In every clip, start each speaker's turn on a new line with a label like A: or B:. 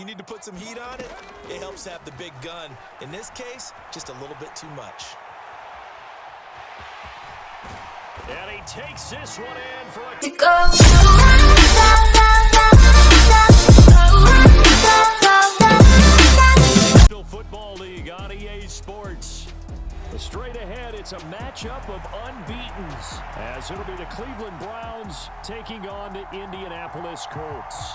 A: you need to put some heat on it, it helps have the big gun. In this case, just a little bit too much.
B: And he takes this one in for a... National Football League on EA Sports. Straight ahead, it's a matchup of unbeatens, as it'll be the Cleveland Browns taking on the Indianapolis Colts.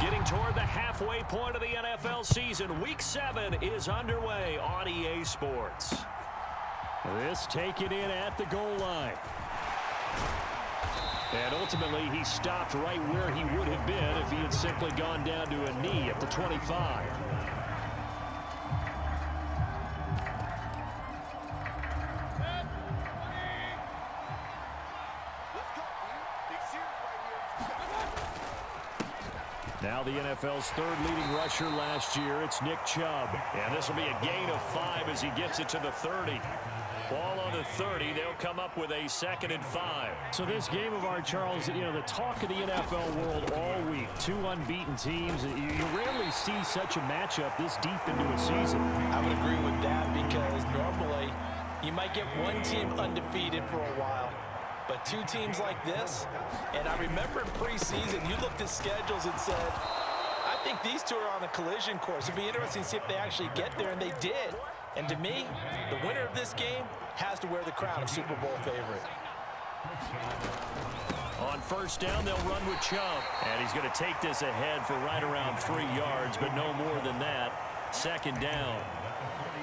B: Getting toward the halfway point of the NFL season, Week 7 is underway on EA Sports. This taken in at the goal line. And ultimately, he stopped right where he would have been if he had simply gone down to a knee at the 25. Now the NFL's third leading rusher last year, it's Nick Chubb. And this will be a gain of 5 as he gets it to the 30. Ball on the 30, they'll come up with a 2nd and 5. So this game of ours, Charles, you know, the talk of the NFL world all week. Two unbeaten teams. You rarely see such a matchup this deep into a season.
A: I would agree with that because normally you might get one team undefeated for a while. But two teams like this, and I remember in preseason, you looked at schedules and said, I think these two are on a collision course. It'd be interesting to see if they actually get there, and they did. And to me, the winner of this game has to wear the crown of Super Bowl favorite.
B: On first down, they'll run with Chubb. And he's going to take this ahead for right around 3 yards, but no more than that. 2nd down.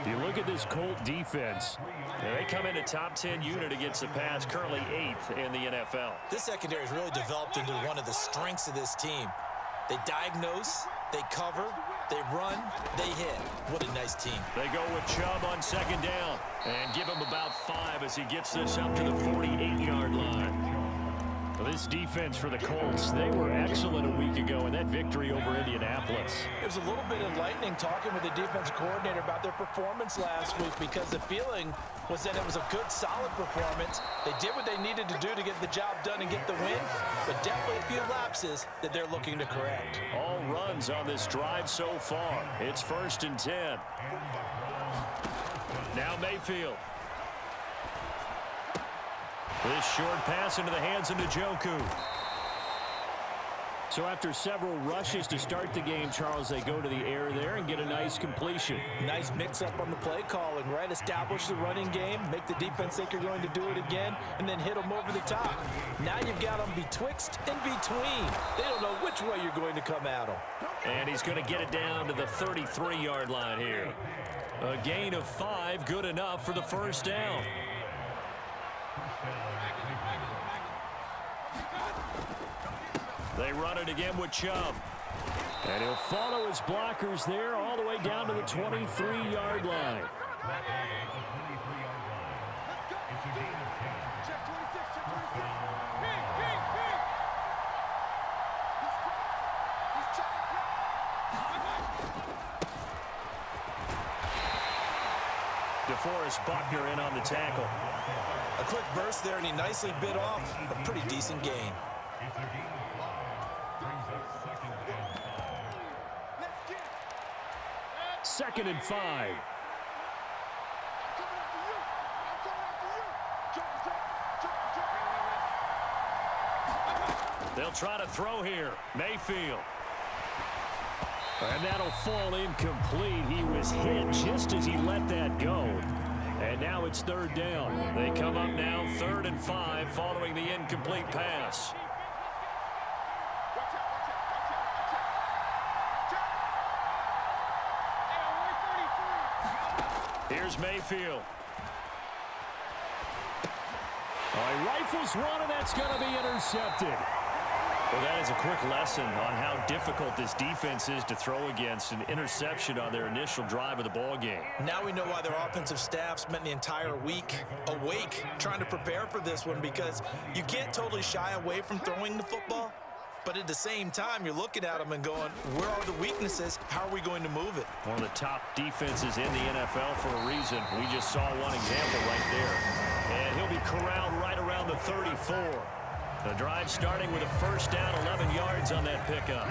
B: You look at this Colt defense. They come in a top 10 unit against the pass, currently 8th in the NFL.
A: This secondary has really developed into one of the strengths of this team. They diagnose, they cover, they run, they hit. What a nice team.
B: They go with Chubb on 2nd down and give him about 5 as he gets this up to the 48-yard line. Well, this defense for the Colts, they were excellent a week ago in that victory over Indianapolis.
A: It was a little bit enlightening talking with the defensive coordinator about their performance last week because the feeling was that it was a good, solid performance. They did what they needed to do to get the job done and get the win, but definitely a few lapses that they're looking to correct.
B: All runs on this drive so far. It's 1st and 10. Now Mayfield. This short pass into the hands of Njoku. So after several rushes to start the game, Charles, they go to the air there and get a nice completion.
A: Nice mix-up on the play calling, right? Establish the running game, make the defense think you're going to do it again, and then hit them over the top. Now you've got them betwixt and between. They don't know which way you're going to come at them.
B: And he's going to get it down to the 33-yard line here. A gain of 5, good enough for the 1st down. They run it again with Chubb. And he'll follow his blockers there all the way down to the 23-yard line. DeForest Buckner in on the tackle.
A: A quick burst there, and he nicely bit off a pretty decent gain.
B: Second and 5. They'll try to throw here. Mayfield. And that'll fall incomplete. He was hit just as he let that go. And now it's 3rd down. They come up now 3rd and 5 following the incomplete pass. Here's Mayfield. He rifles one, and that's going to be intercepted. Well, that is a quick lesson on how difficult this defense is to throw against. An interception on their initial drive of the ball game.
A: Now we know why their offensive staff spent the entire week awake trying to prepare for this one, because you can't totally shy away from throwing the football, But at the same time, you're looking at them and going, where are the weaknesses? How are we going to move it?
B: One of the top defenses in the NFL for a reason. We just saw one example right there. And he'll be corralled right around the 34. The drive starting with a first down, 11 yards on that pickup.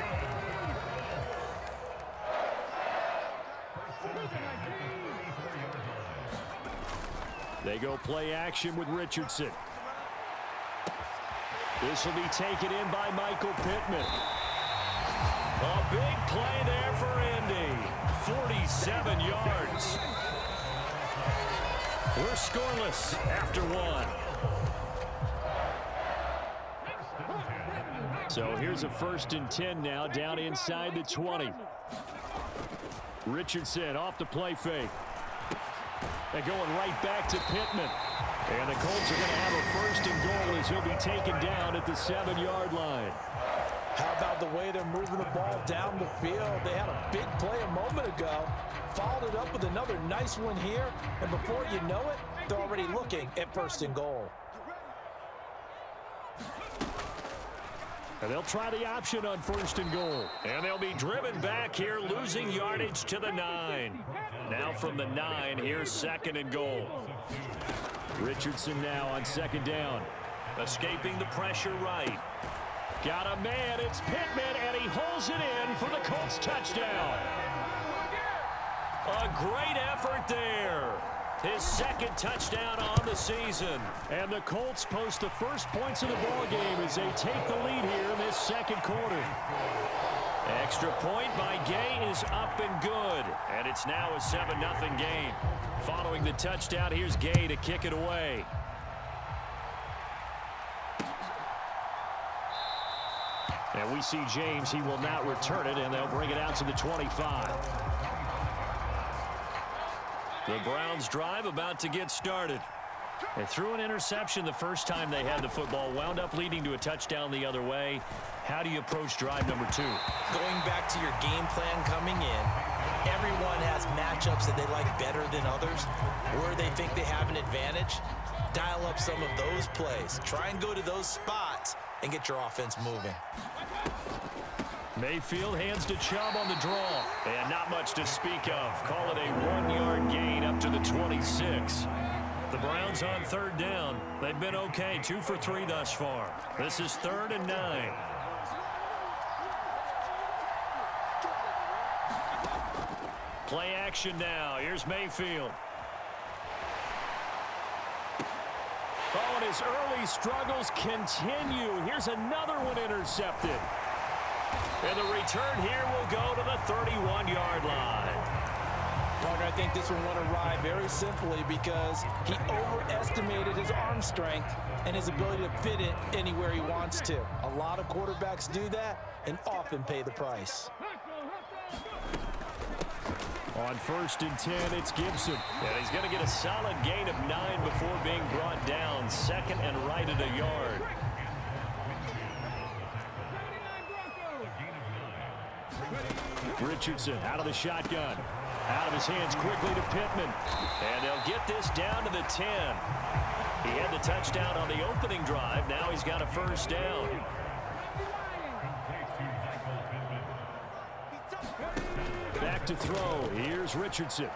B: They go play action with Richardson. This will be taken in by Michael Pittman. A big play there for Indy. 47 yards. We're scoreless after one. So here's a 1st and 10 now, down inside the 20. Richardson off the play fake. And going right back to Pittman. And the Colts are going to have a 1st and goal as he'll be taken down at the 7-yard line.
A: How about the way they're moving the ball down the field? They had a big play a moment ago, followed it up with another nice one here, and before you know it, they're already looking at 1st and goal.
B: And they'll try the option on 1st and goal. And they'll be driven back here, losing yardage to the 9. Now from the 9, here's 2nd and goal. Richardson now on 2nd down. Escaping the pressure right. Got a man, it's Pittman, and he holds it in for the Colts touchdown. A great effort there. His 2nd touchdown on the season. And the Colts post the first points of the ballgame as they take the lead here in this 2nd quarter. Extra point by Gay is up and good. And it's now a 7-0 game. Following the touchdown, here's Gay to kick it away. And we see James, he will not return it, and they'll bring it out to the 25. The Browns drive about to get started. They threw an interception the first time they had the football, wound up leading to a touchdown the other way. How do you approach drive number 2?
A: Going back to your game plan coming in, everyone has matchups that they like better than others, where they think they have an advantage. Dial up some of those plays. Try and go to those spots and get your offense moving.
B: Mayfield hands to Chubb on the draw. And not much to speak of. Call it a 1-yard gain up to the 26. The Browns on 3rd down. They've been okay, 2 for 3 thus far. This is 3rd and 9. Play action now. Here's Mayfield. Oh, and his early struggles continue. Here's another one intercepted. And the return here will go to the 31-yard line.
A: Parker, I think this one went awry very simply because he overestimated his arm strength and his ability to fit it anywhere he wants to. A lot of quarterbacks do that and often pay the price.
B: On 1st and 10, it's Gibson. And he's going to get a solid gain of 9 before being brought down. 2nd and right at a yard. Richardson out of the shotgun. Out of his hands quickly to Pittman. And they'll get this down to the 10. He had the touchdown on the opening drive. Now he's got a 1st down. Back to throw. Here's Richardson.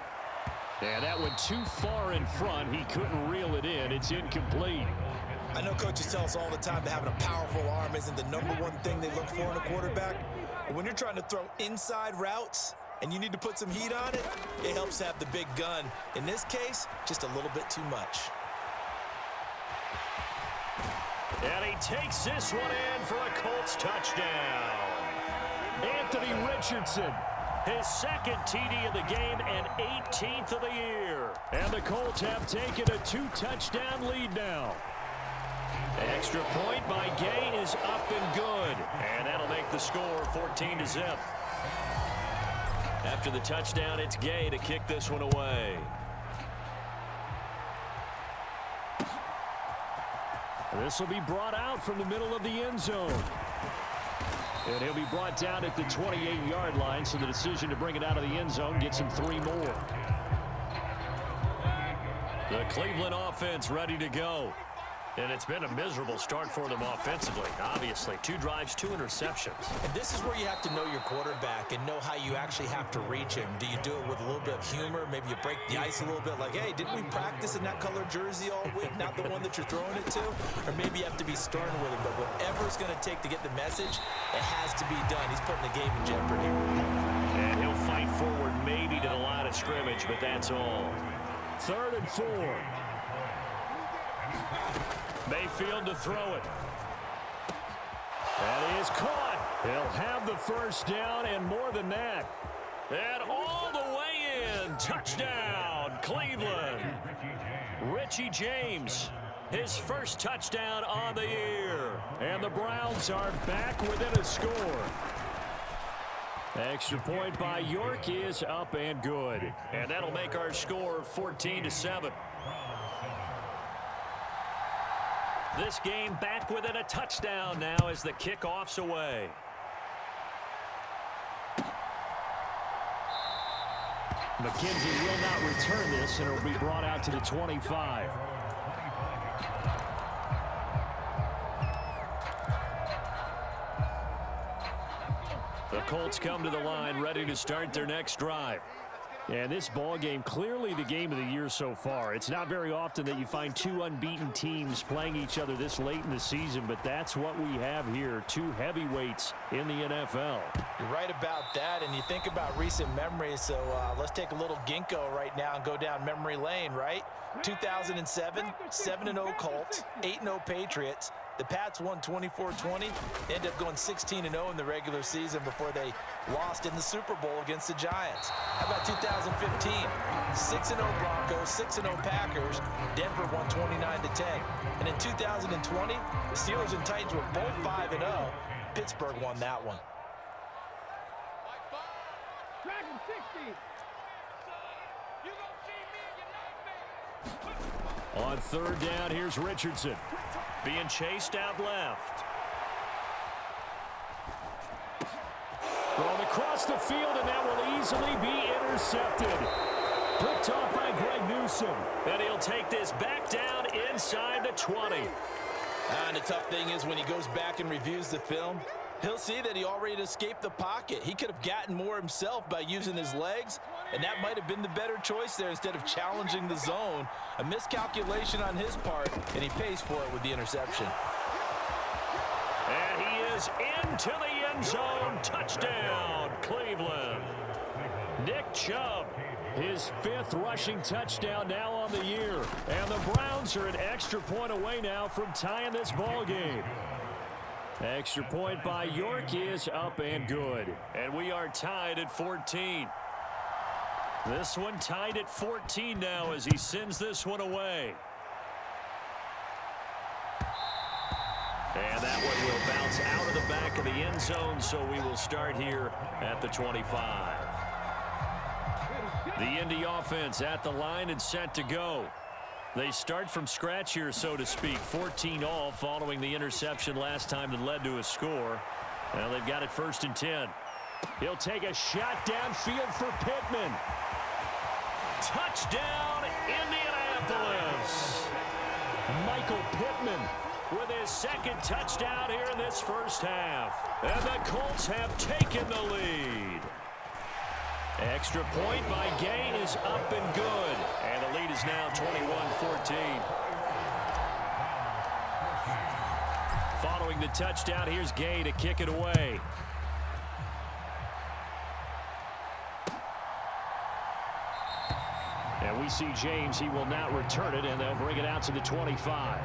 B: And that went too far in front. He couldn't reel it in. It's incomplete.
A: I know coaches tell us all the time that having a powerful arm isn't the #1 thing they look for in a quarterback. But when you're trying to throw inside routes and you need to put some heat on it, it helps to have the big gun. In this case, just a little bit too much.
B: And he takes this one in for a Colts touchdown. Anthony Richardson, his 2nd TD of the game and 18th of the year. And the Colts have taken a 2-touchdown lead now. Extra point by Gay is up and good. And that'll make the score 14-0. After the touchdown, it's Gay to kick this one away. This will be brought out from the middle of the end zone. And he'll be brought down at the 28-yard line, so the decision to bring it out of the end zone gets him 3 more. The Cleveland offense ready to go. And it's been a miserable start for them offensively, obviously. 2 drives, 2 interceptions.
A: And this is where you have to know your quarterback and know how you actually have to reach him. Do you do it with a little bit of humor? Maybe you break the ice a little bit like, hey, didn't we practice in that color jersey all week, not the one that you're throwing it to? Or maybe you have to be stern with him. But whatever it's going to take to get the message, it has to be done. He's putting the game in jeopardy.
B: And he'll fight forward maybe to the line of scrimmage, but that's all. 3rd and 4. Mayfield to throw it. That is caught. He'll have the first down and more than that. And all the way in. Touchdown, Cleveland. Richie James, his first touchdown on the year. And the Browns are back within a score. Extra point by York is up and good. And that'll make our score 14-7. This game back within a touchdown now as the kickoff's away. McKenzie will not return this, and it'll be brought out to the 25. The Colts come to the line ready to start their next drive. And this ball game, clearly the game of the year so far. It's not very often that you find 2 unbeaten teams playing each other this late in the season, but that's what we have here, 2 heavyweights in the NFL.
A: You're right about that, and you think about recent memories, so let's take a little ginkgo right now and go down memory lane, right? 2007, 7-0 Colts, 8-0 Patriots. The Pats won 24-20. They ended up going 16-0 in the regular season before they lost in the Super Bowl against the Giants. How about 2015? 6-0 Broncos, 6-0 Packers. Denver won 29-10. And in 2020, the Steelers and Titans were both 5-0. Pittsburgh won that one.
B: On 3rd down, here's Richardson. Being chased out left. Thrown across the field, and that will easily be intercepted. Picked off by Greg Newsome. And he'll take this back down inside the 20.
A: And the tough thing is when he goes back and reviews the film, he'll see that he already escaped the pocket. He could have gotten more himself by using his legs, and that might have been the better choice there instead of challenging the zone. A miscalculation on his part, and he pays for it with the interception.
B: And he is into the end zone. Touchdown, Cleveland. Nick Chubb, his 5th rushing touchdown now on the year. And the Browns are an extra point away now from tying this ball game. Extra point by York is up and good. And we are tied at 14. This one tied at 14 now as he sends this one away. And that one will bounce out of the back of the end zone, so we will start here at the 25. The Indy offense at the line and set to go. They start from scratch here, so to speak. 14 all following the interception last time that led to a score. Well, they've got it 1st and 10. He'll take a shot downfield for Pittman. Touchdown, Indianapolis. Michael Pittman with his 2nd touchdown here in this first half. And the Colts have taken the lead. Extra point by Gay is up and good. And the lead is now 21-14. Following the touchdown, here's Gay to kick it away. And we see James. He will not return it, and they'll bring it out to the 25.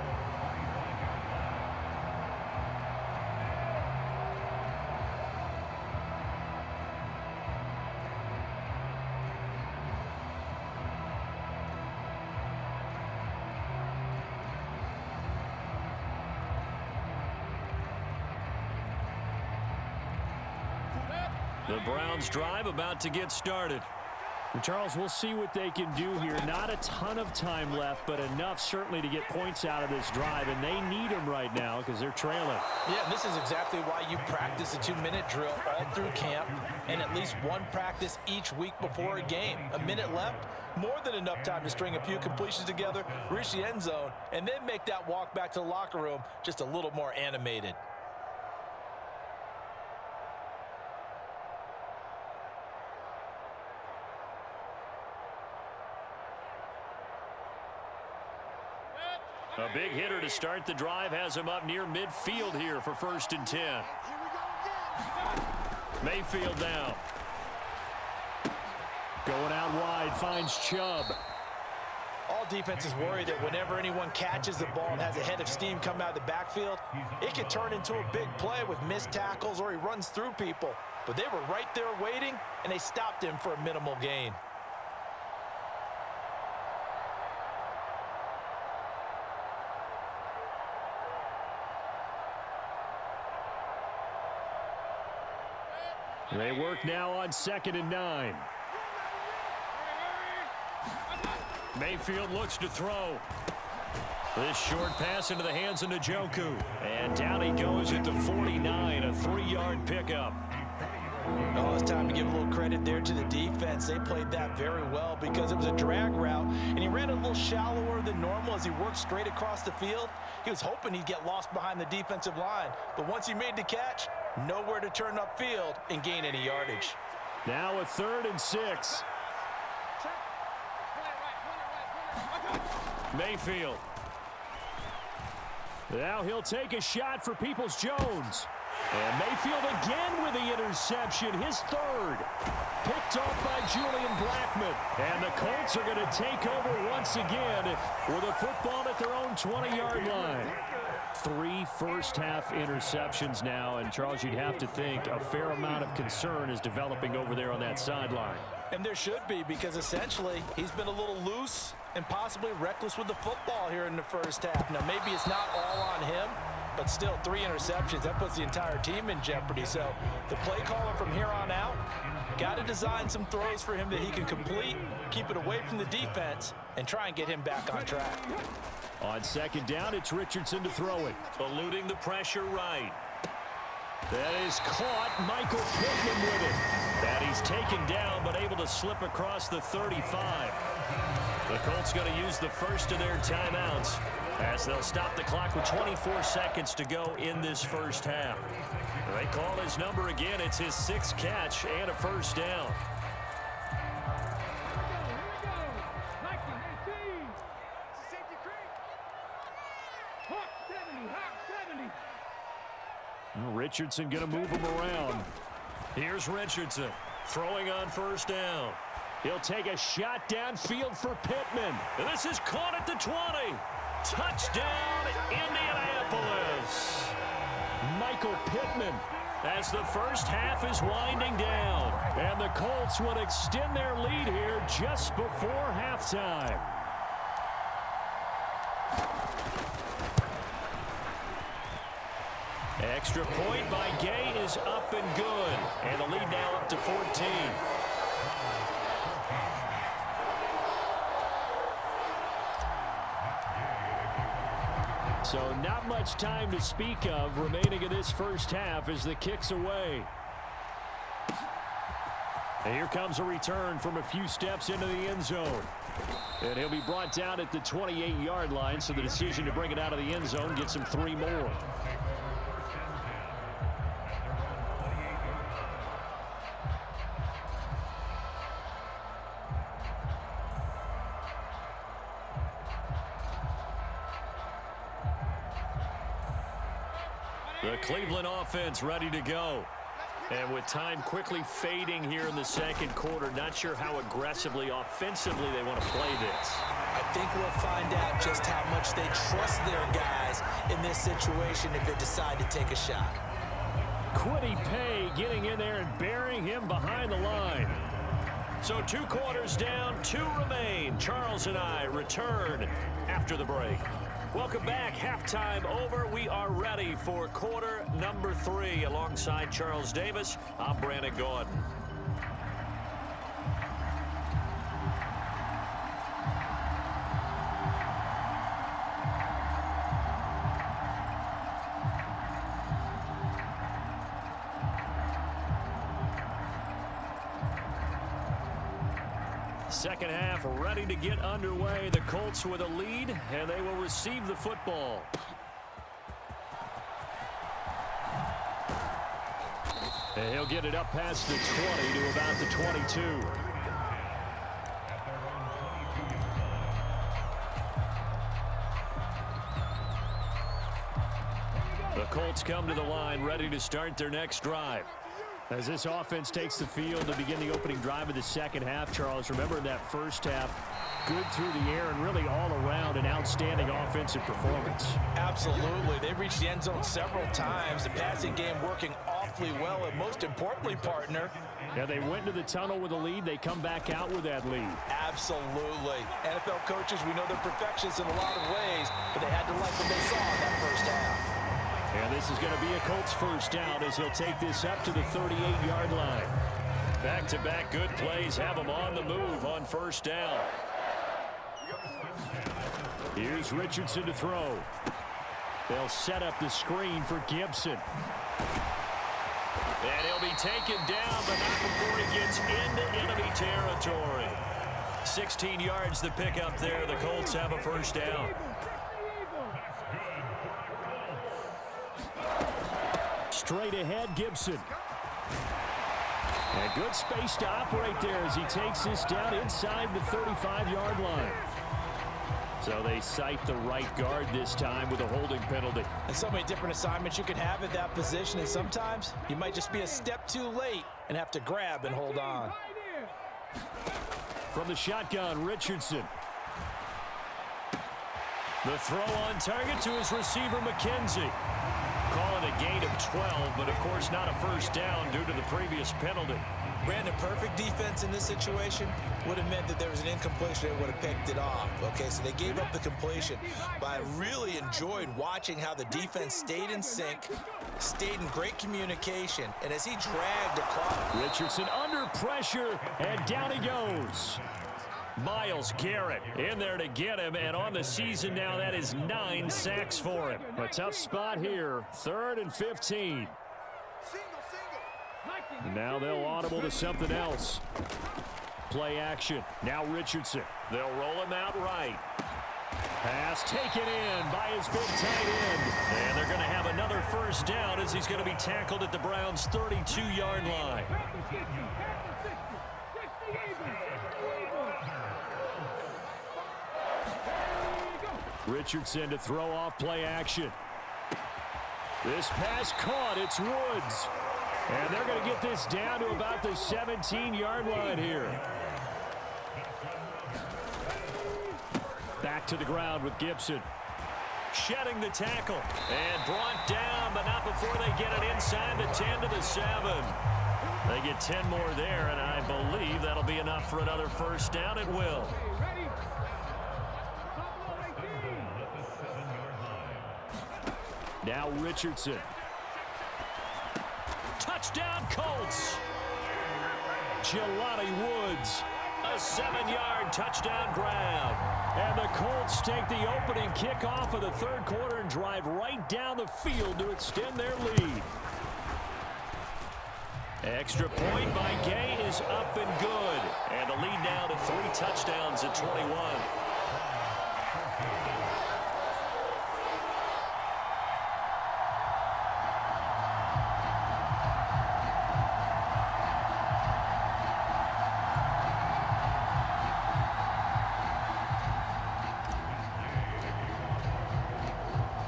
B: The Browns drive about to get started. Charles, we'll see what they can do here. Not a ton of time left, but enough certainly to get points out of this drive, and they need them right now because they're trailing.
A: Yeah, and this is exactly why you practice a 2-minute drill all through camp and at least one practice each week before a game. A minute left, More than enough time to string a few completions together, reach the end zone, and then make that walk back to the locker room just a little more animated.
B: A big hitter to start the drive has him up near midfield here for 1st and 10. Mayfield now. Going out wide, finds Chubb.
A: All defenses worry that whenever anyone catches the ball and has a head of steam come out of the backfield, it can turn into a big play with missed tackles or he runs through people. But they were right there waiting, and they stopped him for a minimal gain.
B: They work now on 2nd and 9. Mayfield looks to throw. This short pass into the hands of Njoku. And down he goes at the 49, a 3-yard pickup.
A: Oh, it's time to give a little credit there to the defense. They played that very well because it was a drag route, and he ran a little shallower than normal as he worked straight across the field. He was hoping he'd get lost behind the defensive line, but once he made the catch, nowhere to turn upfield and gain any yardage.
B: Now a 3rd and 6. Mayfield. Now he'll take a shot for Peoples-Jones. And Mayfield again with the interception, his 3rd. Picked off by Julian Blackmon. And the Colts are going to take over once again with a football at their own 20-yard line. 3 first-half interceptions now, and Charles, you'd have to think a fair amount of concern is developing over there on that sideline.
A: And there should be, because essentially he's been a little loose and possibly reckless with the football here in the first half. Now, maybe it's not all on him, but still 3 interceptions. That puts the entire team in jeopardy. So the play caller from here on out got to design some throws for him that he can complete, keep it away from the defense, and try and get him back on track.
B: On 2nd down, it's Richardson to throw it. Eluding the pressure right. That is caught. Michael Pittman with it. That he's taken down, but able to slip across the 35. The Colts going to use the first of their timeouts as they'll stop the clock with 24 seconds to go in this first half. They call his number again. It's his 6th catch and a first down. Richardson going to move him around. Here's Richardson throwing on 1st down. He'll take a shot downfield for Pittman. And this is caught at the 20. Touchdown, Indianapolis. Michael Pittman as the first half is winding down. And the Colts would extend their lead here just before halftime. Extra point by Gay is up and good. And the lead now up to 14. So not much time to speak of remaining in this first half as the kick's away. And here comes a return from a few steps into the end zone. And he'll be brought down at the 28-yard line, so the decision to bring it out of the end zone gets him 3 more. The Cleveland offense ready to go. And with time quickly fading here in the second quarter, not sure how aggressively, offensively they want to play this.
A: I think we'll find out just how much they trust their guys in this situation if they decide to take a shot.
B: Kwity Paye getting in there and burying him behind the line. So 2 quarters down, 2 remain. Charles and I return after the break. Welcome back. Halftime over. We are ready for quarter number 3. Alongside Charles Davis, I'm Brandon Gordon. Second half ready to get underway. The Colts with a lead, and they will receive the football. And he'll get it up past the 20 to about the 22. The Colts come to the line ready to start their next drive. As this offense takes the field to begin the opening drive of the second half, Charles, remember that first half, good through the air and really all around an outstanding offensive performance.
A: Absolutely. They reached the end zone several times. The passing game working awfully well, and most importantly, partner.
B: Yeah, they went into the tunnel with a lead. They come back out with that lead.
A: Absolutely. NFL coaches, we know they're perfectionists in a lot of ways, but they had to like what they saw in that first half.
B: And this is going to be a Colts first down as he'll take this up to the 38-yard line. Back-to-back good plays have him on the move on first down. Here's Richardson to throw. They'll set up the screen for Gibson. And he'll be taken down, but not before he gets into enemy territory. 16 yards to pick up there. The Colts have a first down. Straight ahead, Gibson. And good space to operate there as he takes this down inside the 35-yard line. So they cite the right guard this time with a holding penalty.
A: And so many different assignments you could have at that position, and sometimes you might just be a step too late and have to grab and hold on.
B: From the shotgun, Richardson. The throw on target to his receiver, McKenzie. Calling a gain of 12, but of course not a first down due to the previous penalty.
A: Brandon, perfect defense in this situation would have meant that there was an incompletion that would have picked it off. Okay, so they gave up the completion, but I really enjoyed watching how the defense stayed in sync, stayed in great communication, and as he dragged across.
B: Richardson under pressure, and down he goes. Myles Garrett in there to get him, and on the season now, that is 9 sacks for him. A tough spot here, 3rd and 15. And now they'll audible to something else. Play action. Now Richardson. They'll roll him out right. Pass taken in by his big tight end. And they're going to have another first down as he's going to be tackled at the Browns' 32-yard line. Richardson to throw off play action. This pass caught. It's Woods. And they're going to get this down to about the 17-yard line here. Back to the ground with Gibson. Shedding the tackle. And brought down, but not before they get it inside the 10 to the 7. They get 10 more there, and I believe that'll be enough for another first down. It will. Now Richardson. Touchdown Colts. Jelani Woods. A 7-yard touchdown grab. And the Colts take the opening kickoff of the third quarter and drive right down the field to extend their lead. Extra point by Gay is up and good. And the lead now to 3 touchdowns at 21.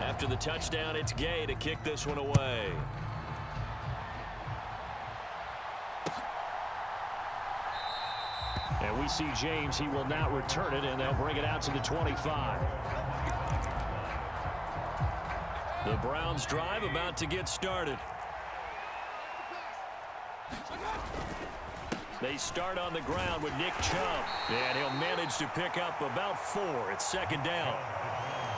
B: After the touchdown, it's Gay to kick this one away. And we see James. He will not return it, and they'll bring it out to the 25. The Browns drive about to get started. They start on the ground with Nick Chubb, and he'll manage to pick up about 4. It's second down.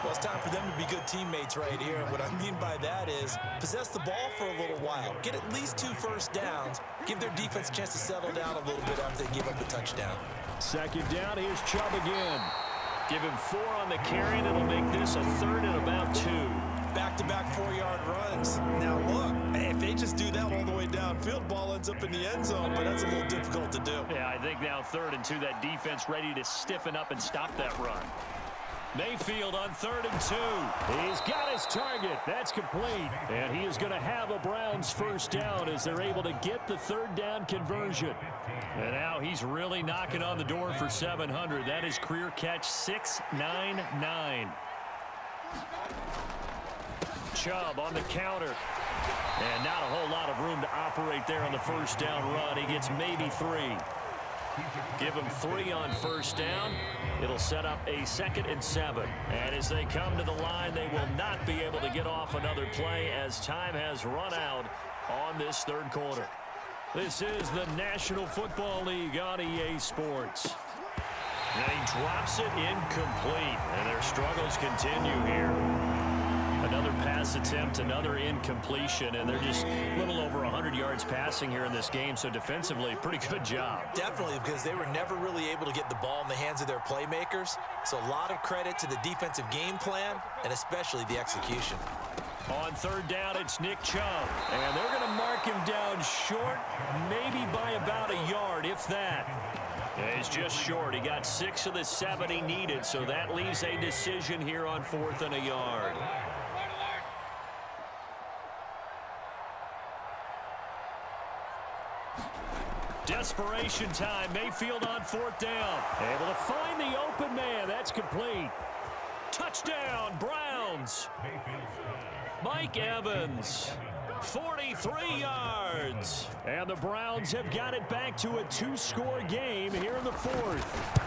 A: Well, it's time for them to be good teammates right here. And what I mean by that is possess the ball for a little while. Get at least 2 first downs. Give their defense a chance to settle down a little bit after they give up the touchdown.
B: Second down, here's Chubb again. Give him 4 on the carry, and it'll make this a 3rd and about 2.
A: back-to-back 4-yard runs. Now, look, if they just do that all the way downfield, ball ends up in the end zone, but that's a little difficult to do.
B: Yeah, I think now 3rd and 2, that defense ready to stiffen up and stop that run. Mayfield on 3rd and 2. He's got his target. That's complete. And he is going to have a Browns first down as they're able to get the 3rd down conversion. And now he's really knocking on the door for 700. That is career catch 699. Chubb on the counter. And not a whole lot of room to operate there on the first down run. He gets maybe 3. Give him 3 on first down. It'll set up a 2nd and 7. And as they come to the line, they will not be able to get off another play as time has run out on this 3rd quarter. This is the National Football League on EA Sports. And he drops it incomplete. And their struggles continue here. Another pass attempt, another incompletion, and they're just a little over 100 yards passing here in this game, so defensively, pretty good job.
A: Definitely, because they were never really able to get the ball in the hands of their playmakers, so a lot of credit to the defensive game plan, and especially the execution.
B: On 3rd down, it's Nick Chubb, and they're going to mark him down short, maybe by about a yard, if that. Yeah, he's just short. He got 6 of the 7 he needed, so that leaves a decision here on 4th and a yard. Desperation time. Mayfield on 4th down. Able to find the open man. That's complete. Touchdown, Browns. Mike Evans, 43 yards. And the Browns have got it back to a 2-score game here in the 4th.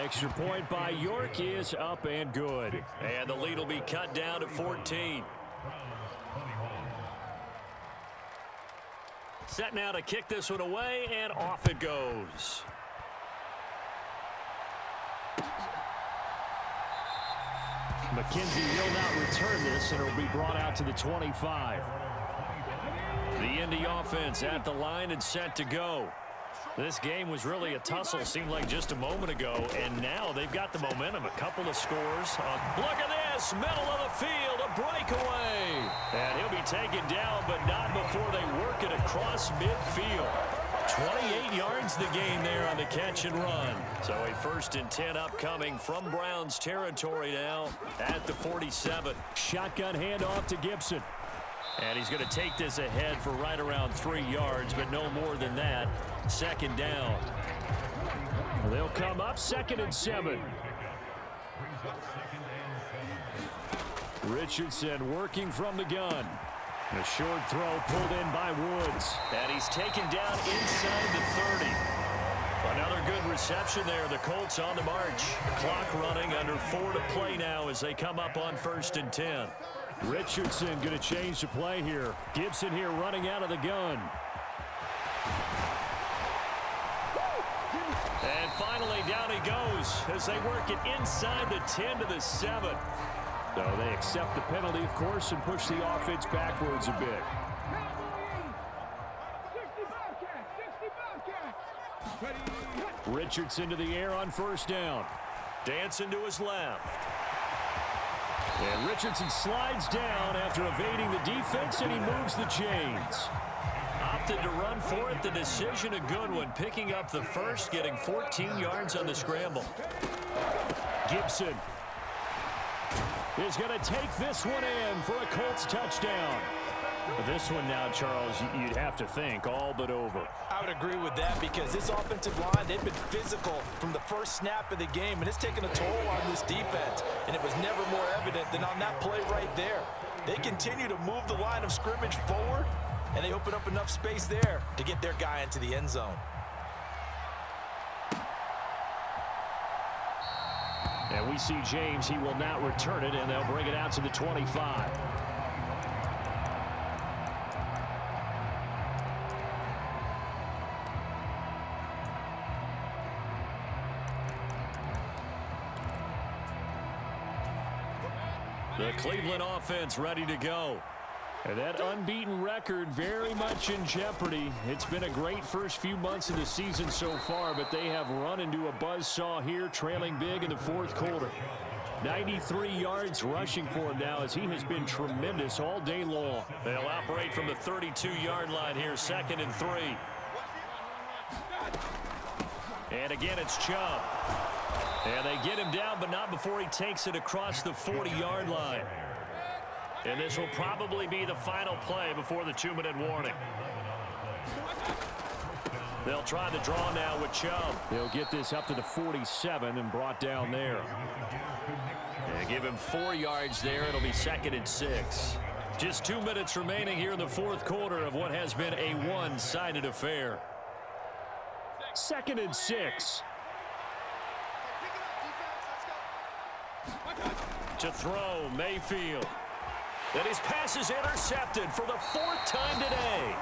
B: Extra point by York is up and good. And the lead will be cut down to 14. Set now to kick this one away, and off it goes. McKenzie will not return this, and it will be brought out to the 25. The Indy offense at the line and set to go. This game was really a tussle, seemed like just a moment ago, and now they've got the momentum. A couple of scores. Look at this, middle of the field, a breakaway. And he'll be taken down, but not before they work it across midfield. 28 yards the gain there on the catch and run. So a 1st and 10 upcoming from Browns territory now at the 47. Shotgun handoff to Gibson. And he's going to take this ahead for right around 3 yards, but no more than that. 2nd down. They'll come up 2nd and 7. Richardson working from the gun. A short throw pulled in by Woods. And he's taken down inside the 30. Another good reception there. The Colts on the march. Clock running, under 4 to play now as they come up on 1st and 10. Richardson going to change the play here. Gibson here running out of the gun. And finally down he goes as they work it inside the 10 to the 7. So they accept the penalty, of course, and push the offense backwards a bit. Richardson to the air on 1st down. Dancing to his left. And Richardson slides down after evading the defense, and he moves the chains. Opted to run for it. The decision a good one. Picking up the 1st, getting 14 yards on the scramble. Gibson is going to take this one in for a Colts touchdown. This one now, Charles, you'd have to think all but over.
A: I would agree with that because this offensive line, they've been physical from the first snap of the game, and it's taken a toll on this defense, and it was never more evident than on that play right there. They continue to move the line of scrimmage forward, and they open up enough space there to get their guy into the end zone.
B: And we see James, he will not return it, and they'll bring it out to the 25. The Cleveland offense ready to go. And that unbeaten record very much in jeopardy. It's been a great first few months of the season so far, but they have run into a buzzsaw here, trailing big in the 4th quarter. 93 yards rushing for him now as he has been tremendous all day long. They'll operate from the 32-yard line here, 2nd and 3. And again, it's Chubb. And they get him down, but not before he takes it across the 40-yard line. And this will probably be the final play before the 2-minute warning. They'll try the draw now with Chubb. They'll get this up to the 47 and brought down there. And give him 4 yards there. It'll be 2nd and 6. Just 2 minutes remaining here in the 4th quarter of what has been a one-sided affair. 2nd and 6. To throw, Mayfield. And his pass is intercepted for the 4th time today.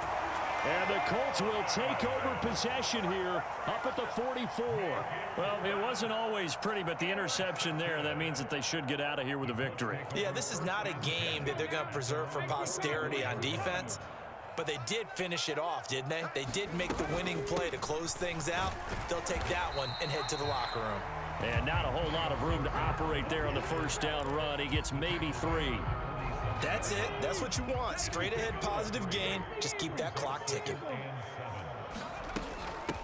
B: And the Colts will take over possession here up at the 44. Well, it wasn't always pretty, but the interception there, that means that they should get out of here with a victory.
A: Yeah, this is not a game that they're going to preserve for posterity on defense, but they did finish it off, didn't they? They did make the winning play to close things out. They'll take that one and head to the locker room.
B: And not a whole lot of room to operate there on the first down run. He gets maybe 3.
A: That's it. That's what you want. Straight ahead positive gain. Just keep that clock ticking.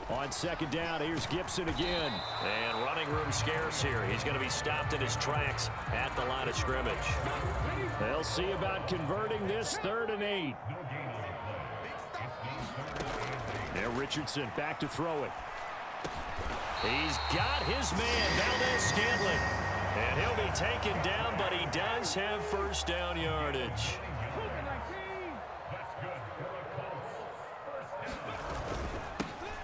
B: On 2nd down, here's Gibson again. And running room scarce here. He's going to be stopped in his tracks at the line of scrimmage. They'll see about converting this 3rd and 8. Now Richardson back to throw it. He's got his man, Valdez-Scantling. And he'll be taken down, but he does have first down yardage.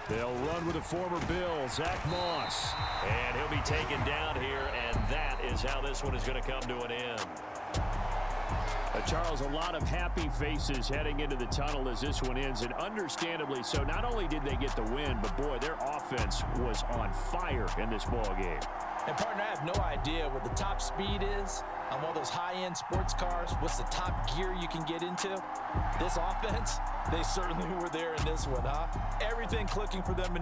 B: They'll run with the former Bill, Zach Moss. And he'll be taken down here, and that is how this one is going to come to an end. Charles, a lot of happy faces heading into the tunnel as this one ends, and understandably so. Not only did they get the win, but boy, their offense was on fire in this ball game.
A: And partner, I have no idea what the top speed is on one of those high-end sports cars. What's the top gear you can get into? This offense, they certainly were there in this one, huh? Everything clicking for them in